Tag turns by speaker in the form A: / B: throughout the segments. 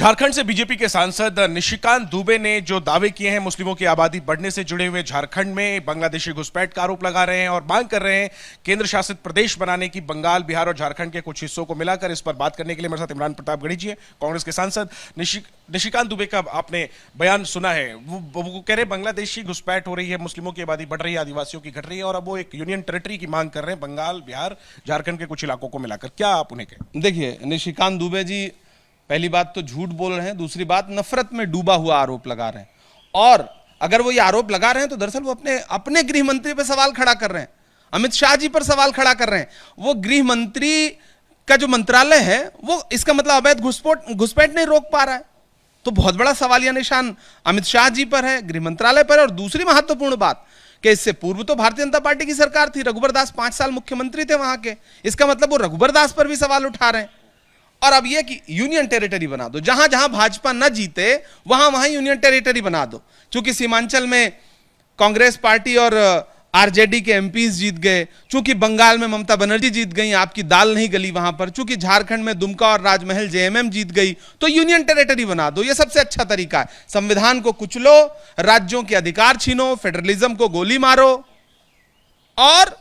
A: झारखंड से बीजेपी के सांसद निशिकांत दुबे ने जो दावे किए हैं मुस्लिमों की आबादी बढ़ने से जुड़े हुए झारखंड में बांग्लादेशी घुसपैठ का आरोप लगा रहे हैं और मांग कर रहे हैं केंद्र शासित प्रदेश बनाने की। बंगाल, बिहार और झारखंड के कुछ हिस्सों को मिलाकर इस पर बात करने के लिए मेरे साथ इमरान प्रतापगढ़ी जी हैं, कांग्रेस के सांसद। निशिकांत दुबे का आपने बयान सुना है, वो कह रहे बांग्लादेशी घुसपैठ हो रही है, मुस्लिमों की आबादी बढ़ रही है, आदिवासियों की घट रही है और अब वो एक यूनियन टेरिटरी की मांग कर रहे हैं बंगाल, बिहार, झारखंड के कुछ इलाकों को मिलाकर। क्या आप उन्हें कहें?
B: देखिए, निशिकांत दुबे जी पहली बात तो झूठ बोल रहे हैं, दूसरी बात नफरत में डूबा हुआ आरोप लगा रहे हैं। और अगर वो ये आरोप लगा रहे हैं तो दरअसल वो अपने गृह मंत्री पर सवाल खड़ा कर रहे हैं, अमित शाह जी पर सवाल खड़ा कर रहे हैं। वो गृह मंत्री का जो मंत्रालय है वो इसका मतलब अवैध घुसपैठ नहीं रोक पा रहा है, तो बहुत बड़ा सवालिया निशान अमित शाह जी पर है, गृह मंत्रालय पर। और दूसरी महत्वपूर्ण बात कि इससे पूर्व तो भारतीय जनता पार्टी की सरकार थी, रघुवर दास 5 साल मुख्यमंत्री थे वहां के, इसका मतलब वो रघुवर दास पर भी सवाल उठा रहे हैं। और अब यह कि यूनियन टेरिटरी बना दो, जहां जहां भाजपा न जीते वहां वहां यूनियन टेरिटरी बना दो। चूंकि सीमांचल में कांग्रेस पार्टी और आरजेडी के एमपीज जीत गए, चूंकि बंगाल में ममता बनर्जी जीत गई, आपकी दाल नहीं गली वहां पर, चूंकि झारखंड में दुमका और राजमहल जेएमएम जीत गई, तो यूनियन टेरिटरी बना दो। यह सबसे अच्छा तरीका है। संविधान को कुचलो, राज्यों के अधिकार छीनो, फेडरलिज्म को गोली मारो और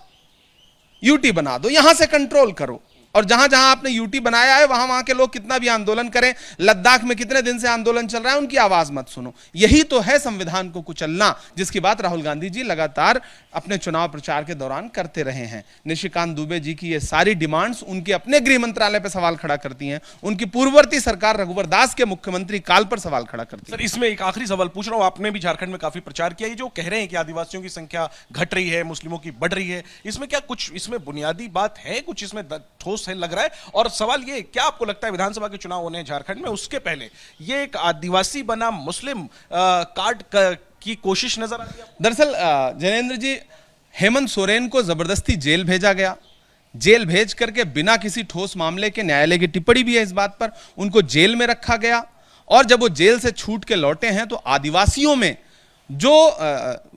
B: यूटी बना दो, यहां से कंट्रोल करो। और जहां जहां आपने यूटी बनाया है वहां वहां के लोग कितना भी आंदोलन करें, लद्दाख में कितने दिन से आंदोलन चल रहा है, उनकी आवाज मत सुनो। यही तो है संविधान को कुचलना, जिसकी बात राहुल गांधी जी लगातार अपने चुनाव प्रचार के दौरान करते रहे हैं। निशिकांत दुबे जी की ये सारी डिमांड्स उनके अपने गृह मंत्रालय पर सवाल खड़ा करती हैं, उनकी पूर्ववर्ती सरकार रघुवर दास के मुख्यमंत्री काल पर सवाल खड़ा करती है।
A: सर, इसमें एक आखिरी सवाल पूछ रहा हूं, आपने भी झारखंड में काफी प्रचार किया, ये जो कह रहे हैं कि आदिवासियों की संख्या घट रही है, मुस्लिमों की बढ़ रही है, इसमें क्या कुछ इसमें बुनियादी बात है, कुछ इसमें ठोस है लग रहा है? और सवाल ये, क्या आपको लगता है विधानसभा के चुनाव होने हैं झारखंड में, उसके पहले ये एक आदिवासी बना मुस्लिम कार्ड की कोशिश नजर आती है?
B: दरअसल जैनेंद्र जी, हेमंत सोरेन को जबरदस्ती जेल भेजा गया, जेल भेज करके बिना किसी ठोस मामले के, न्यायालय की टिप्पणी भी है इस बात पर, उनको जेल में रखा गया। और जब वो जेल से छूट के लौटे हैं तो आदिवासियों में जो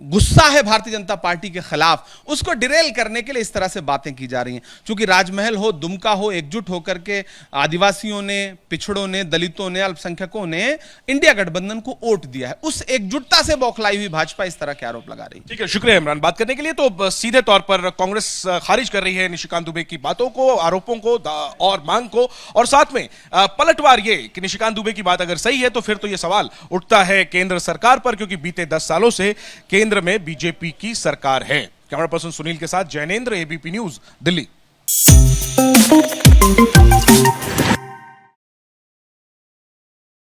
B: गुस्सा है भारतीय जनता पार्टी के खिलाफ, उसको डिरेल करने के लिए इस तरह से बातें की जा रही हैं। क्योंकि राजमहल हो, दुमका हो, एकजुट होकर के आदिवासियों ने, पिछड़ों ने, दलितों ने, अल्पसंख्यकों ने इंडिया गठबंधन को वोट दिया है। उस एकजुटता से बौखलाई हुई भाजपा इस तरह के आरोप लगा रही है।
A: ठीक है, शुक्रिया इमरान बात करने के लिए। तो सीधे तौर पर कांग्रेस खारिज कर रही है निशिकांत दुबे की बातों को, आरोपों को और मांग को, और साथ में पलटवार ये कि निशिकांत दुबे की बात अगर सही है तो फिर तो ये सवाल उठता है केंद्र सरकार पर, क्योंकि बीते 10 सालों से केंद्र में बीजेपी की सरकार है। कैमरा पर्सन सुनील के साथ जैनेंद्र, एबीपी न्यूज, दिल्ली।